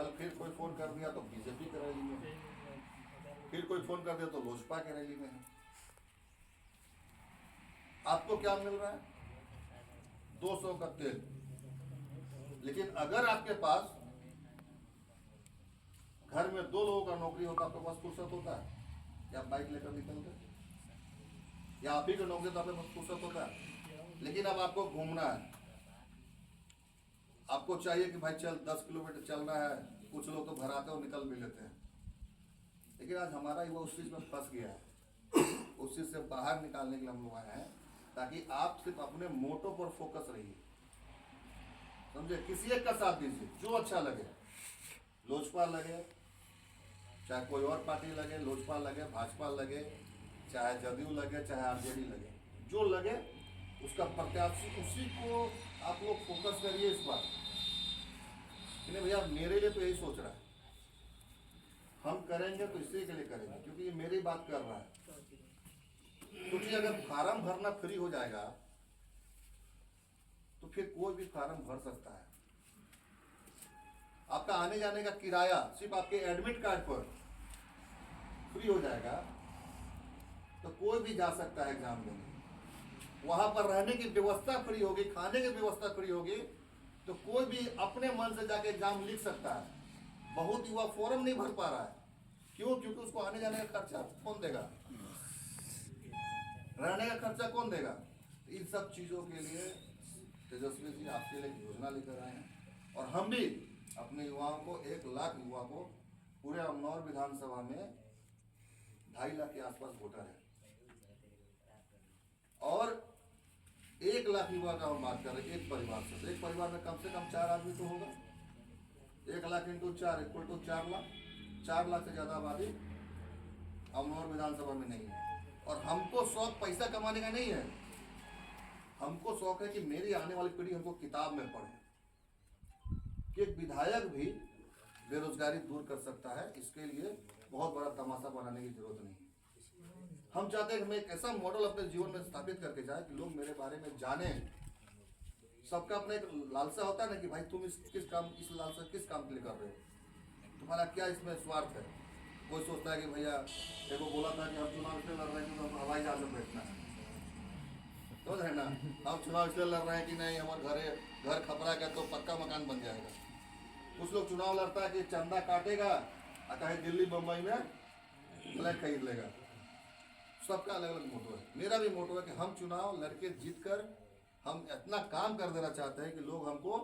कल फिर कोई फ़ोन कर दिया तो बीजेपी की रैली में है, फिर कोई फ़ोन कर दिया तो लोजपा की रैली में है। आपको क्या मिल रहा है? 200 का तेल। लेकिन अगर आपके पास घर में 2 लोगों का नौकरी होता, आपके पास फुर्सत होता है कि आप बाइक लेकर निकल गए, या आप ही की नौकरी तो आपके पास फुर्सत होता है। लेकिन अब आपको घूमना है, आपको चाहिए कि भाई चल 10 किलोमीटर चलना है, कुछ लोग तो भराते हो निकल भी लेते हैं। लेकिन आज हमारा युवा उस चीज़ में फंस गया है। उस चीज़ से बाहर निकालने के लिए हम लोग आए हैं, ताकि आप सिर्फ अपने मोटो पर फोकस रहिए, समझे। किसी एक का साथ दीजिए, जो अच्छा लगे, लोजपा लगे, चाहे कोई और पार्टी लगे, लोजपा लगे, भाजपा लगे, चाहे जदयू लगे, चाहे आरजेडी लगे, जो लगे उसका प्रत्याशी, उसी को आप लोग फोकस करिए इस बार। नहीं भैया, मेरे लिए तो यही सोच रहा है, हम करेंगे तो इसी के लिए करेंगे क्योंकि ये मेरी बात कर रहा है। क्योंकि अगर फार्म भरना फ्री हो जाएगा तो फिर कोई भी फार्म भर सकता है। आपका आने जाने का किराया सिर्फ आपके एडमिट कार्ड पर फ्री हो जाएगा तो कोई भी जा सकता है एग्जाम देने। वहां पर रहने की व्यवस्था फ्री होगी, खाने की व्यवस्था फ्री होगी, तो कोई भी अपने मन से जाके एग्जाम लिख सकता है। बहुत युवा फॉर्म नहीं भर पा रहा है, क्यों? क्योंकि उसको आने जाने का खर्चा कौन देगा, रहने का खर्चा कौन देगा। इन सब चीज़ों के लिए तेजस्वी जी आपके लिए योजना लेकर आए हैं, और हम भी अपने युवाओं को 1 लाख युवा को, पूरे अमनौर विधानसभा में 2.5 लाख के आसपास वोटर है, और 1 लाख युवा का हम बात कर रहे हैं एक परिवार से। तो एक परिवार में कम से कम 4 आदमी तो होगा। 1 lakh into 4 equal to 4 lakh. 4 lakh से ज़्यादा आबादी अमनौर विधानसभा में नहीं है। और हमको शौक पैसा कमाने का नहीं है, हमको शौक है कि मेरी आने वाली पीढ़ी हमको किताब में पढ़े कि एक विधायक भी बेरोजगारी दूर कर सकता है। इसके लिए बहुत बड़ा तमाशा बनाने की जरूरत नहीं है। हम चाहते हैं कि मैं एक ऐसा मॉडल अपने जीवन में स्थापित करके जाए कि लोग मेरे बारे में जाने। सबका अपना एक लालसा होता है ना कि भाई तुम इस लालसा किस काम के लिए कर रहे हो, तुम्हारा क्या इसमें स्वार्थ है। कोई सोचता है कि भैया देखो बोला था कि हम चुनाव इसलिए लड़ रहे हैं क्योंकि हमको हवाई जहाज में बैठना है, समझ रहे ना। हम चुनाव इसलिए लड़ रहे हैं कि नहीं हमारे घर खपरा का तो पक्का मकान बन जाएगा। कुछ लोग चुनाव लड़ता है कि चंदा काटेगा और कहीं दिल्ली बम्बई में फ्लैट खरीद लेगा। सबका अलग अलग मोटो है। मेरा भी मोटो है कि हम चुनाव लड़के जीत कर हम इतना काम कर देना चाहते हैं कि लोग हमको